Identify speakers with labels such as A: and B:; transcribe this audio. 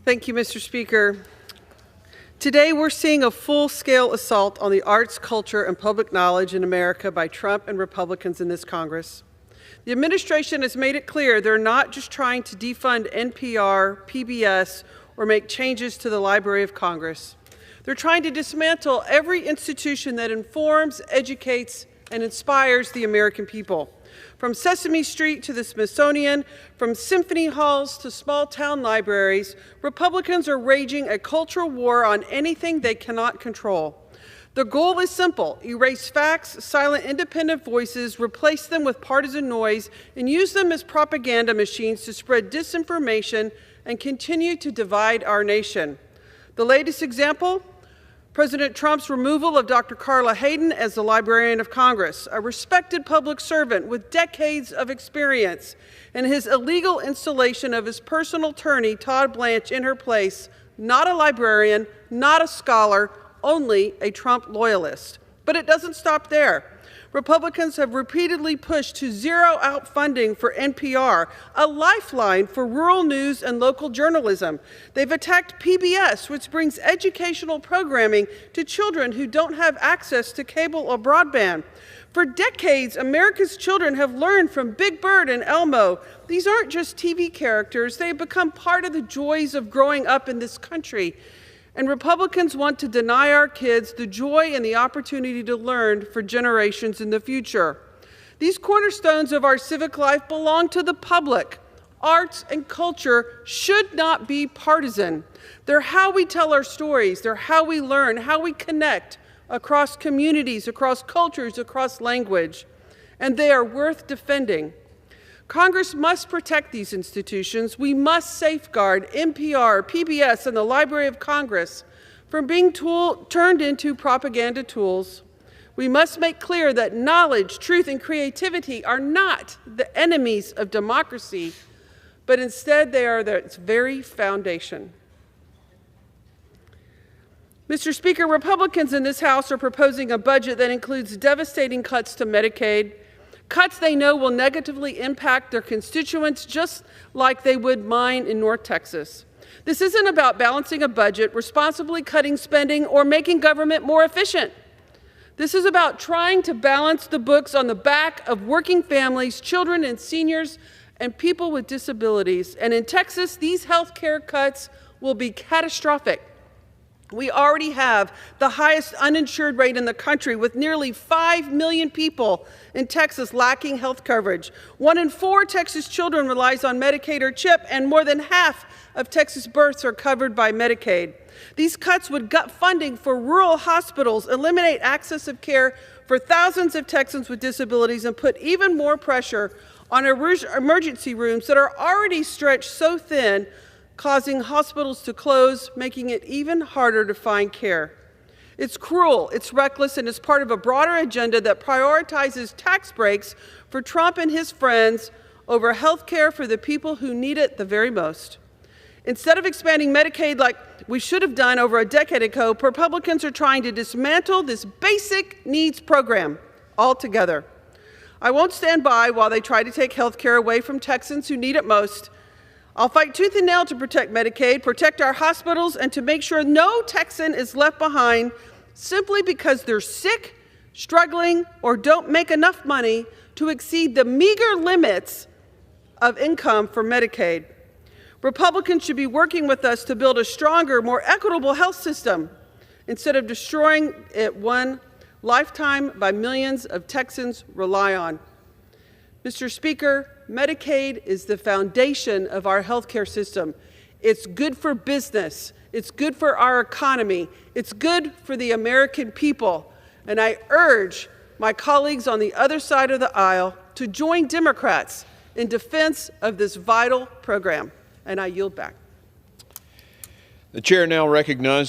A: Thank you, Mr. Speaker. Today, we're seeing a full-scale assault on the arts, culture, and public knowledge in America by Trump and Republicans in this Congress. The administration has made it clear they're not just trying to defund NPR, PBS, or make changes to the Library of Congress. They're trying to dismantle every institution that informs, educates, and inspires the American people. From Sesame Street to the Smithsonian, from symphony halls to small-town libraries, Republicans are waging a cultural war on anything they cannot control. The goal is simple: erase facts, silent independent voices, replace them with partisan noise, and use them as propaganda machines to spread disinformation and continue to divide our nation. The latest example? President Trump's removal of Dr. Carla Hayden as the Librarian of Congress, a respected public servant with decades of experience, and his illegal installation of his personal attorney, Todd Blanche, in her place, not a librarian, not a scholar, only a Trump loyalist. But it doesn't stop there. Republicans have repeatedly pushed to zero out funding for NPR, a lifeline for rural news and local journalism. They've attacked PBS, which brings educational programming to children who don't have access to cable or broadband. For decades, America's children have learned from Big Bird and Elmo. These aren't just TV characters. They have become part of the joys of growing up in this country. And Republicans want to deny our kids the joy and the opportunity to learn for generations in the future. These cornerstones of our civic life belong to the public. Arts and culture should not be partisan. They're how we tell our stories. They're how we learn, how we connect across communities, across cultures, across language. And they are worth defending. Congress must protect these institutions. We must safeguard NPR, PBS, and the Library of Congress from being turned into propaganda tools. We must make clear that knowledge, truth, and creativity are not the enemies of democracy, but instead they are its very foundation. Mr. Speaker, Republicans in this House are proposing a budget that includes devastating cuts to Medicaid, cuts they know will negatively impact their constituents just like they would mine in North Texas. This isn't about balancing a budget, responsibly cutting spending, or making government more efficient. This is about trying to balance the books on the back of working families, children and seniors, and people with disabilities. And in Texas, these health care cuts will be catastrophic. We already have the highest uninsured rate in the country, with nearly 5 million people in Texas lacking health coverage. 1 in 4 Texas children relies on Medicaid or CHIP, and more than half of Texas births are covered by Medicaid. These cuts would gut funding for rural hospitals, eliminate access of care for thousands of Texans with disabilities, and put even more pressure on emergency rooms that are already stretched so thin, causing hospitals to close, making it even harder to find care. It's cruel, it's reckless, and it's part of a broader agenda that prioritizes tax breaks for Trump and his friends over health care for the people who need it the very most. Instead of expanding Medicaid like we should have done over a decade ago, Republicans are trying to dismantle this basic needs program altogether. I won't stand by while they try to take health care away from Texans who need it most. I'll fight tooth and nail to protect Medicaid, protect our hospitals, and to make sure no Texan is left behind simply because they're sick, struggling, or don't make enough money to exceed the meager limits of income for Medicaid. Republicans should be working with us to build a stronger, more equitable health system instead of destroying it one lifetime by millions of Texans rely on. Mr. Speaker, Medicaid is the foundation of our healthcare system. It's good for business. It's good for our economy. It's good for the American people. And I urge my colleagues on the other side of the aisle to join Democrats in defense of this vital program. And I yield back.
B: The chair now recognizes